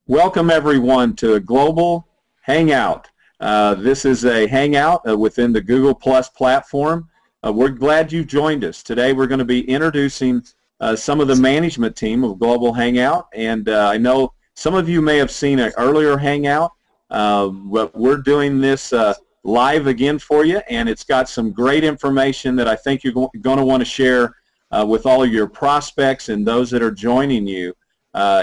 Welcome everyone to a Global Hangout. This is a hangout within the Google Plus platform. We're glad you've joined us. Today we're going to be introducing some of the management team of Global Hangout, and I know some of you may have seen an earlier hangout, but we're doing this live again for you, and it's got some great information that I think you're going to want to share with all of your prospects and those that are joining you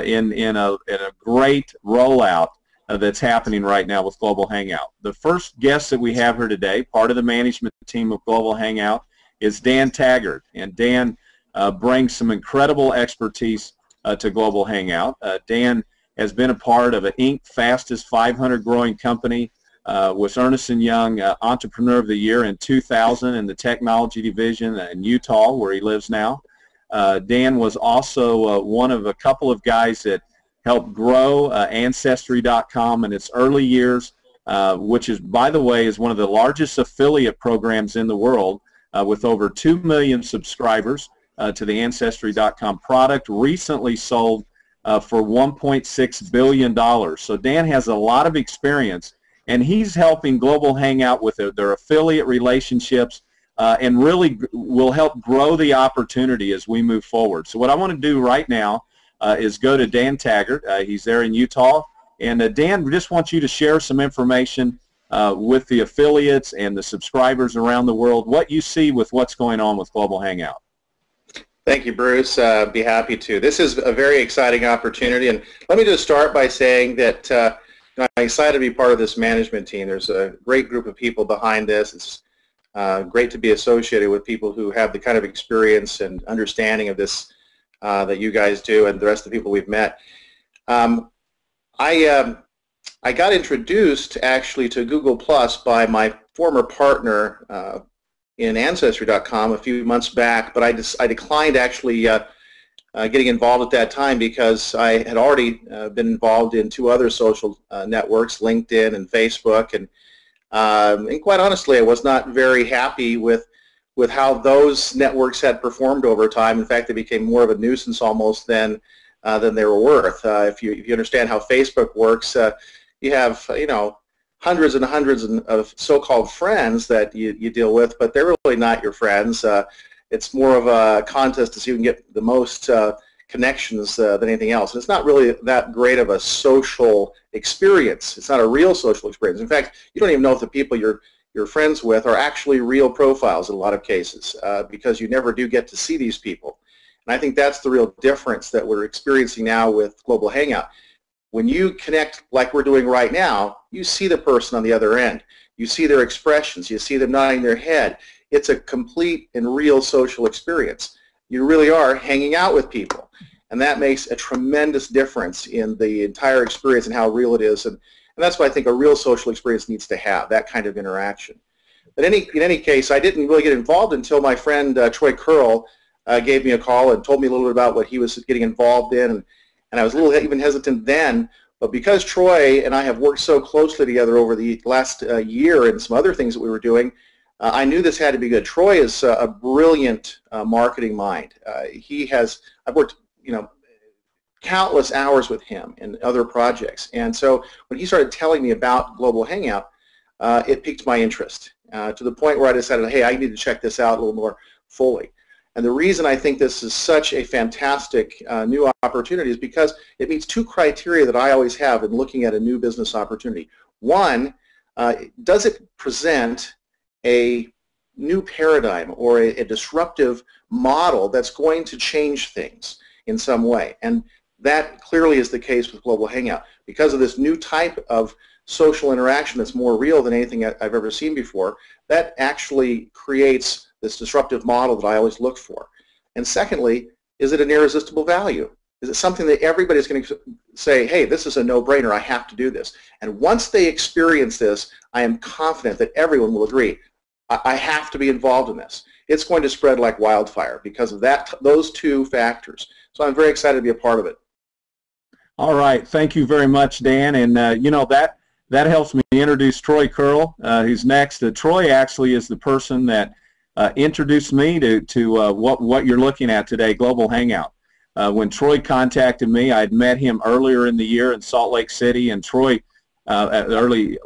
in a great rollout that's happening right now with Global Hangout. The first guest that we have here today, part of the management team of Global Hangout, is Dan Taggart, and Dan brings some incredible expertise to Global Hangout. Dan has been a part of an Inc. fastest 500 growing company, was Ernst & Young Entrepreneur of the Year in 2000 in the technology division in Utah, where he lives now. Dan was also one of a couple of guys that helped grow Ancestry.com in its early years, which is, by the way, is one of the largest affiliate programs in the world with over 2 million subscribers to the Ancestry.com product, recently sold for $1.6 billion. So Dan has a lot of experience, and he's helping Global Hangout with their affiliate relationships and really will help grow the opportunity as we move forward. So what I want to do right now is go to Dan Taggart. He's there in Utah. And Dan, we just want you to share some information with the affiliates and the subscribers around the world, what you see with what's going on with Global Hangout. Thank you, Bruce. Be happy to. This is a very exciting opportunity. And let me just start by saying that I'm excited to be part of this management team. There's a great group of people behind this. It's great to be associated with people who have the kind of experience and understanding of this that you guys do, and the rest of the people we've met. I got introduced actually to Google Plus by my former partner in Ancestry.com a few months back, but I declined actually getting involved at that time because I had already been involved in two other social networks, LinkedIn and Facebook, and quite honestly, I was not very happy with how those networks had performed over time. In fact, they became more of a nuisance almost than they were worth. If you understand how Facebook works, you have hundreds and hundreds of so-called friends that you deal with, but they're really not your friends. It's more of a contest to see who can get the most connections than anything else. And it's not really that great of a social experience. It's not a real social experience. In fact, you don't even know if the people you're friends with are actually real profiles in a lot of cases because you never do get to see these people. And I think that's the real difference that we're experiencing now with Global Hangout. When you connect like we're doing right now, you see the person on the other end. You see their expressions. You see them nodding their head. It's a complete and real social experience. You really are hanging out with people. And that makes a tremendous difference in the entire experience and how real it is. And that's what I think a real social experience needs to have, that kind of interaction. But in any case, I didn't really get involved until my friend Troy Curl gave me a call and told me a little bit about what he was getting involved in. And I was a little even hesitant then, but because Troy and I have worked so closely together over the last year and some other things that we were doing, I knew this had to be good. Troy is a brilliant marketing mind. I've worked, countless hours with him in other projects, and so when he started telling me about Global Hangout, it piqued my interest to the point where I decided, hey, I need to check this out a little more fully. And the reason I think this is such a fantastic new opportunity is because it meets two criteria that I always have in looking at a new business opportunity. One, does it present a new paradigm or a disruptive model that's going to change things in some way? And that clearly is the case with Global Hangout. Because of this new type of social interaction that's more real than anything I've ever seen before, that actually creates this disruptive model that I always look for. And secondly, is it an irresistible value? Is it something that everybody's going to say, hey, this is a no-brainer, I have to do this? And once they experience this, I am confident that everyone will agree, I have to be involved in this. It's going to spread like wildfire because of those two factors. So I'm very excited to be a part of it. All right, thank you very much, Dan. And that helps me introduce Troy Curl, who's next. Troy actually is the person that introduced me to what you're looking at today, Global Hangout. when Troy contacted me. I had met him earlier in the year in Salt Lake City, and Troy earlier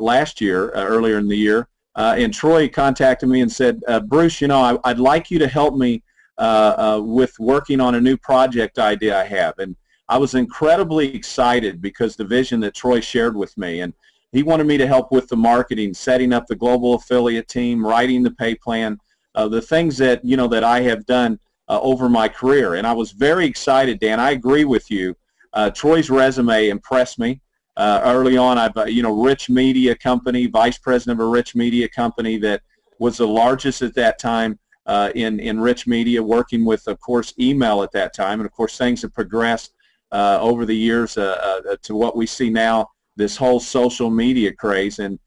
in the year, and Troy contacted me and said, Bruce, I'd like you to help me with working on a new project idea I have. And I was incredibly excited because the vision that Troy shared with me, and he wanted me to help with the marketing, setting up the global affiliate team, writing the pay plan, the things that that I have done over my career. And I was very excited, Dan. I agree with you. Troy's resume impressed me. Early on, I've Rich Media Company, vice president of a Rich Media Company that was the largest at that time in Rich Media, working with, of course, email at that time. And of course, things have progressed over the years to what we see now, this whole social media craze. And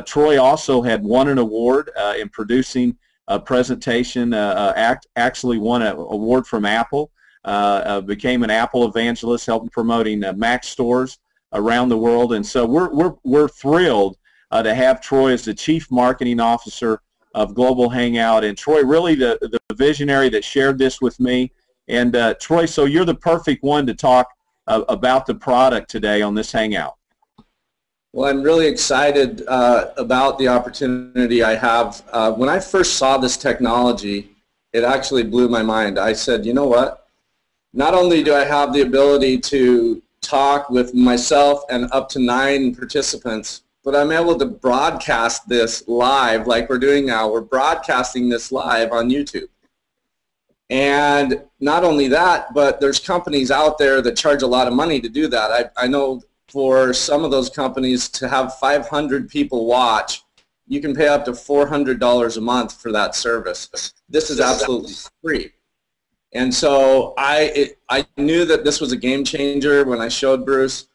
Troy also had won an award in producing a presentation, actually won an award from Apple, became an Apple evangelist, helping promoting Mac stores around the world. And so we're thrilled to have Troy as the Chief Marketing Officer of Global Hangout. And Troy, really the visionary that shared this with me. And Troy, so you're the perfect one to talk about the product today on this Hangout. Well, I'm really excited about the opportunity I have. When I first saw this technology, it actually blew my mind. I said, you know what? Not only do I have the ability to talk with myself and up to 9 participants, but I'm able to broadcast this live like we're doing now. We're broadcasting this live on YouTube. And not only that, but there's companies out there that charge a lot of money to do that. I know for some of those companies to have 500 people watch, you can pay up to $400 a month for that service. This is absolutely free. And so I knew that this was a game changer when I showed Bruce.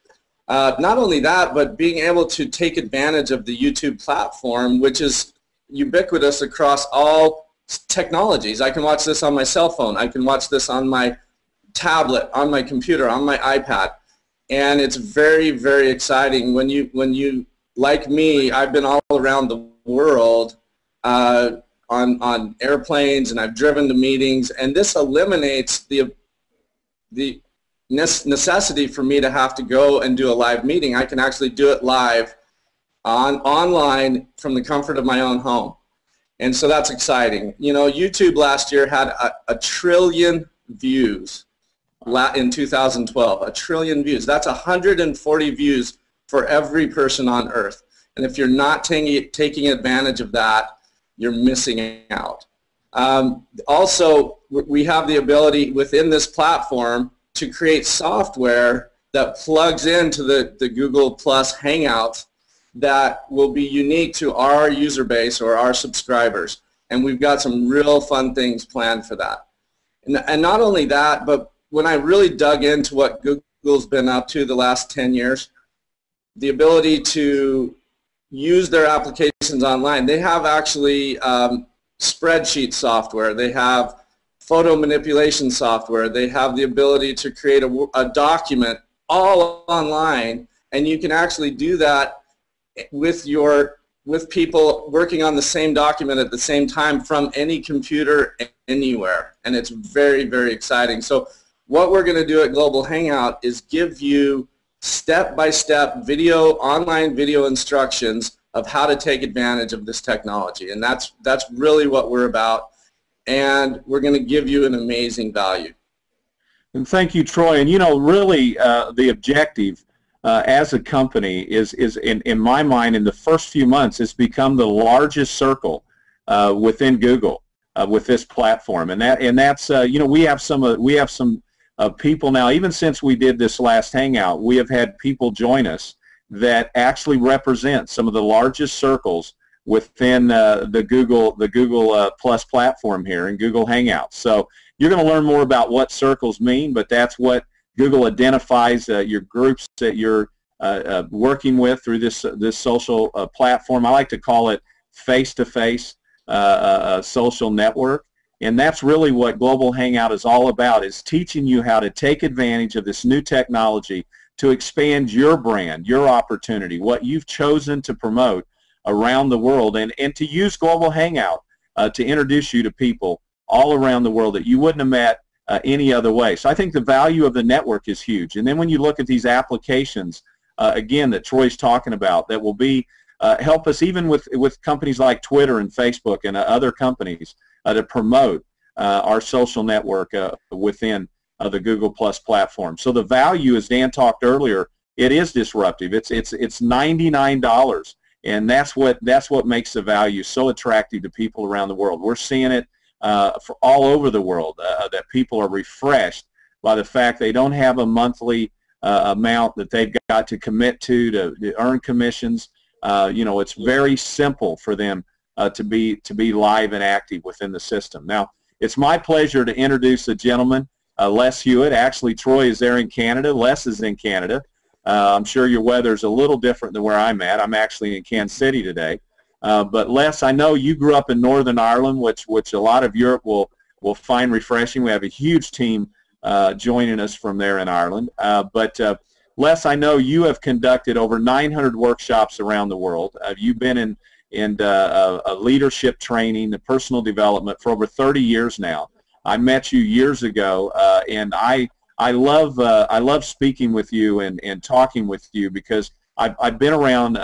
Not only that, but being able to take advantage of the YouTube platform, which is ubiquitous across all technologies. I can watch this on my cell phone. I can watch this on my tablet, on my computer, on my iPad. And it's very, very exciting. When you like me, I've been all around the world on airplanes, and I've driven to meetings, and this eliminates the necessity for me to have to go and do a live meeting. I can actually do it live online from the comfort of my own home. And so that's exciting. YouTube last year had a trillion views in 2012, a trillion views. That's 140 views for every person on Earth. And if you're not taking advantage of that, you're missing out. Also, we have the ability within this platform to create software that plugs into the Google Plus Hangouts that will be unique to our user base or our subscribers. And we've got some real fun things planned for that. And not only that, but when I really dug into what Google's been up to the last 10 years, the ability to use their applications online. They have actually spreadsheet software. They have photo manipulation software. They have the ability to create a document all online, and you can actually do that with people working on the same document at the same time from any computer anywhere, and it's very, very exciting. So what we're going to do at Global Hangout is give you step-by-step online video instructions of how to take advantage of this technology, and that's really what we're about, and we're going to give you an amazing value. And thank you, Troy. And really the objective as a company is in my mind, in the first few months, it's become the largest circle within Google with this platform, and that's we have some people now. Even since we did this last Hangout, we have had people join us that actually represent some of the largest circles within the Google Plus platform here in Google Hangouts. So you're going to learn more about what circles mean, but that's what Google identifies your groups that you're working with through this social platform. I like to call it face-to-face social network. And that's really what Global Hangout is all about, is teaching you how to take advantage of this new technology to expand your brand, your opportunity, what you've chosen to promote around the world, and to use Global Hangout to introduce you to people all around the world that you wouldn't have met any other way. So I think the value of the network is huge. And then when you look at these applications, again, that Troy's talking about, that will be help us even with companies like Twitter and Facebook and other companies to promote our social network within the Google Plus platform. So the value, as Dan talked earlier, it is disruptive. It's $99, and that's what makes the value so attractive to people around the world. We're seeing it for all over the world, that people are refreshed by the fact they don't have a monthly amount that they've got to commit to earn commissions. It's very simple for them to be live and active within the system. Now, it's my pleasure to introduce a gentleman, Les Hewitt. Actually, Troy is there in Canada. Les is in Canada. I'm sure your weather's a little different than where I'm at. I'm actually in Kansas City today. But Les, I know you grew up in Northern Ireland, which a lot of Europe will find refreshing. We have a huge team joining us from there in Ireland. But Les, I know you have conducted over 900 workshops around the world. You've been in leadership training, the personal development for over 30 years now. I met you years ago, and I love speaking with you and talking with you because I've been around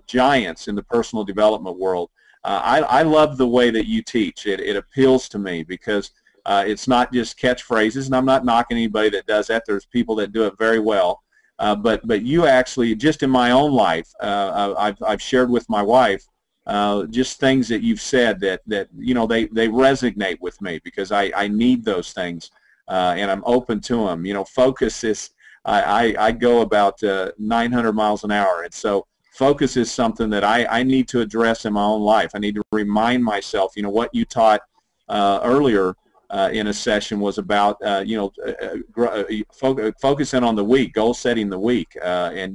giants in the personal development world. I love the way that you teach. It appeals to me because it's not just catchphrases, and I'm not knocking anybody that does that. There's people that do it very well. But you actually, just in my own life, I've shared with my wife just things that you've said that they resonate with me because I need those things, and I'm open to them. Focus is, I go about 900 miles an hour, and so focus is something that I need to address in my own life. I need to remind myself, what you taught earlier in a session was about focusing on the week, goal setting the week, and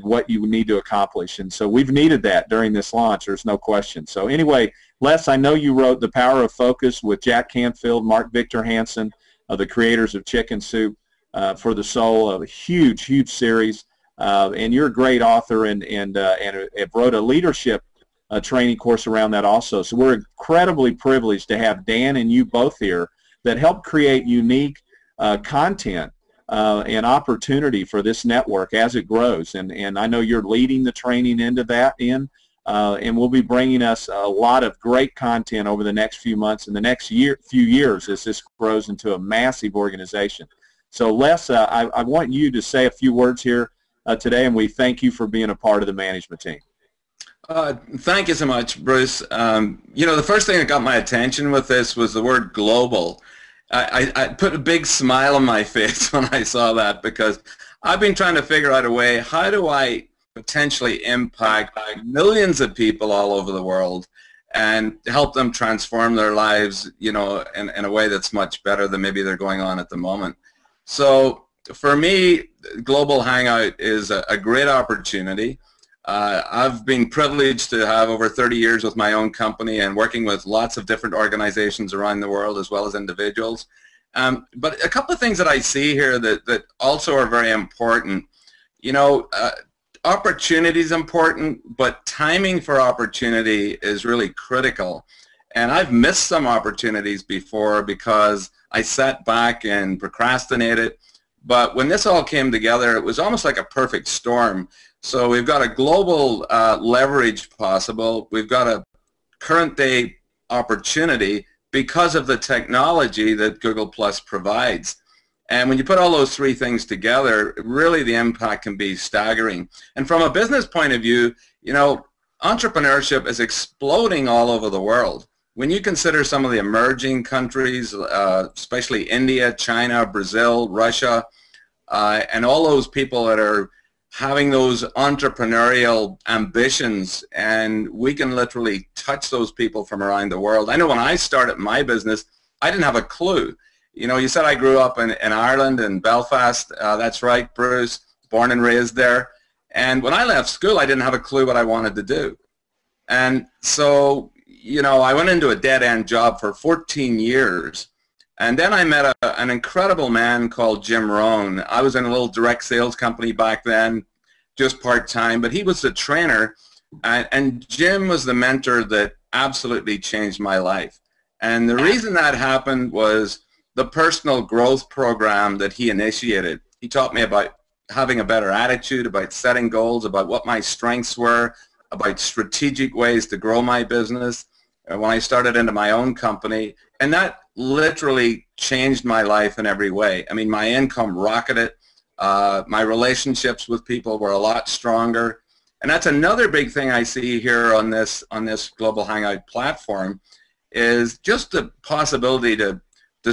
what you need to accomplish. And so we've needed that during this launch. There's no question. So anyway, Les, I know you wrote The Power of Focus with Jack Canfield, Mark Victor Hansen, the creators of Chicken Soup for the Soul, a huge series. And you're a great author and wrote a leadership training course around that also. So we're incredibly privileged to have Dan and you both here that help create unique content and opportunity for this network as it grows. And I know you're leading the training into that, and we'll be bringing us a lot of great content over the next few months and the next few years as this grows into a massive organization. So Les, I want you to say a few words here today, and we thank you for being a part of the management team. Thank you so much, Bruce. The first thing that got my attention with this was the word global. I put a big smile on my face when I saw that because I've been trying to figure out a way, how do I potentially impact millions of people all over the world and help them transform their lives, in a way that's much better than maybe they're going on at the moment. So for me, Global Hangout is a great opportunity. I've been privileged to have over 30 years with my own company and working with lots of different organizations around the world as well as individuals. But a couple of things that I see here that also are very important. Opportunity is important, but timing for opportunity is really critical. And I've missed some opportunities before because I sat back and procrastinated. But when this all came together, it was almost like a perfect storm. So we've got a global leverage possible. We've got a current day opportunity because of the technology that Google Plus provides. And when you put all those three things together, really the impact can be staggering. And from a business point of view, entrepreneurship is exploding all over the world. When you consider some of the emerging countries, especially India, China, Brazil, Russia, and all those people that are having those entrepreneurial ambitions, and we can literally touch those people from around the world. I know when I started my business, I didn't have a clue. You said I grew up in Ireland, in Belfast. That's right, Bruce, born and raised there. And when I left school, I didn't have a clue what I wanted to do. And so, I went into a dead-end job for 14 years. And then I met an incredible man called Jim Rohn. I was in a little direct sales company back then, just part-time, but he was the trainer, and Jim was the mentor that absolutely changed my life. And the reason that happened was the personal growth program that he initiated. He taught me about having a better attitude, about setting goals, about what my strengths were, about strategic ways to grow my business when I started into my own company. And that literally changed my life in every way. I mean, my income rocketed. My relationships with people were a lot stronger. And that's another big thing I see here on this Global Hangout platform, is just the possibility to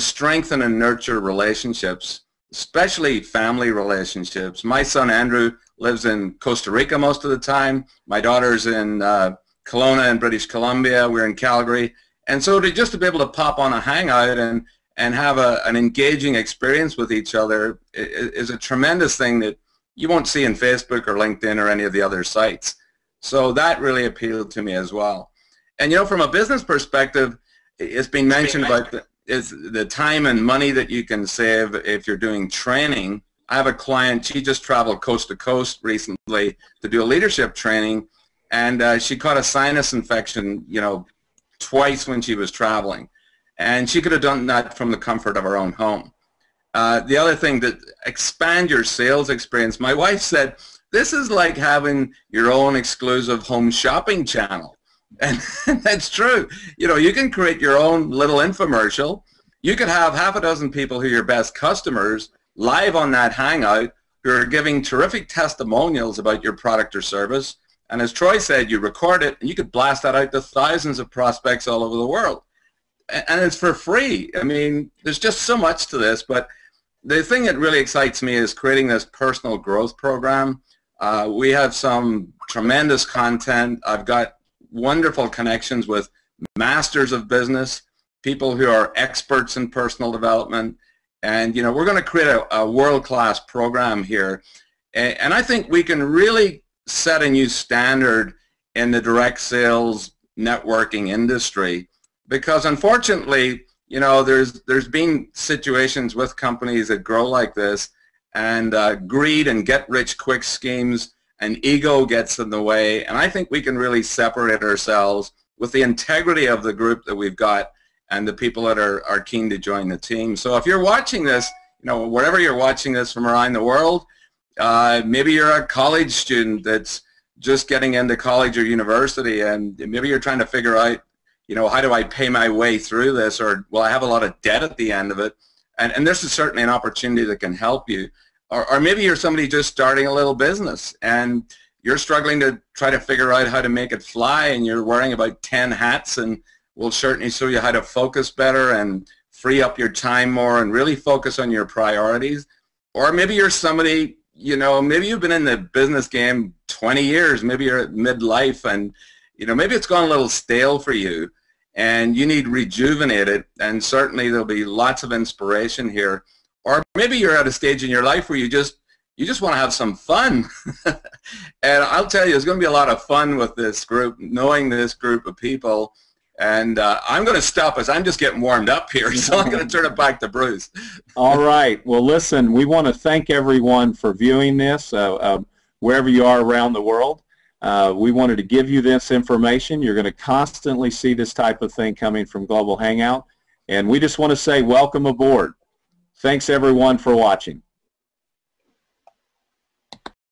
strengthen and nurture relationships, especially family relationships. My son Andrew lives in Costa Rica most of the time. My daughter's in Kelowna in British Columbia. We're in Calgary. And so to be able to pop on a hangout and have an engaging experience with each other is a tremendous thing that you won't see in Facebook or LinkedIn or any of the other sites. So that really appealed to me as well. And, you know, from a business perspective, it's been mentioned about the time and money that you can save if you're doing training. I have a client, she just traveled coast to coast recently to do a leadership training, and she caught a sinus infection, you know, twice when she was traveling. And she could have done that from the comfort of her own home. The other thing, that expand your sales experience. My wife said, this is like having your own exclusive home shopping channel. And that's true. You know, you can create your own little infomercial. You could have half a dozen people who are your best customers live on that hangout who are giving terrific testimonials about your product or service. And as Troy said, you record it and you could blast that out to thousands of prospects all over the world. And it's for free. I mean, there's just so much to this. But the thing that really excites me is creating this personal growth program. We have some tremendous content. I've got wonderful connections with masters of business, people who are experts in personal development, and you know, we're going to create a world-class program here, and I think we can really set a new standard in the direct sales networking industry, because unfortunately, you know, there's been situations with companies that grow like this, and greed and get-rich-quick schemes and ego gets in the way, and I think we can really separate ourselves with the integrity of the group that we've got and the people that are keen to join the team. So if you're watching this, you know, wherever you're watching this from around the world, maybe you're a college student that's just getting into college or university, and maybe you're trying to figure out, you know, how do I pay my way through this, or well, I have a lot of debt at the end of it, and this is certainly an opportunity that can help you. Or maybe you're somebody just starting a little business and you're struggling to try to figure out how to make it fly, and you're wearing about 10 hats, and we'll certainly show you how to focus better and free up your time more and really focus on your priorities. Or maybe you're somebody, you know, maybe you've been in the business game 20 years, maybe you're at midlife, and you know, maybe it's gone a little stale for you and you need rejuvenated, and certainly there'll be lots of inspiration here. Or maybe you're at a stage in your life where you just want to have some fun. And I'll tell you, it's going to be a lot of fun with this group, knowing this group of people. And I'm going to stop as I'm just getting warmed up here, so I'm going to turn it back to Bruce. All right. Well, listen, we want to thank everyone for viewing this, wherever you are around the world. We wanted to give you this information. You're going to constantly see this type of thing coming from Global Hangout. And we just want to say welcome aboard. Thanks, everyone, for watching.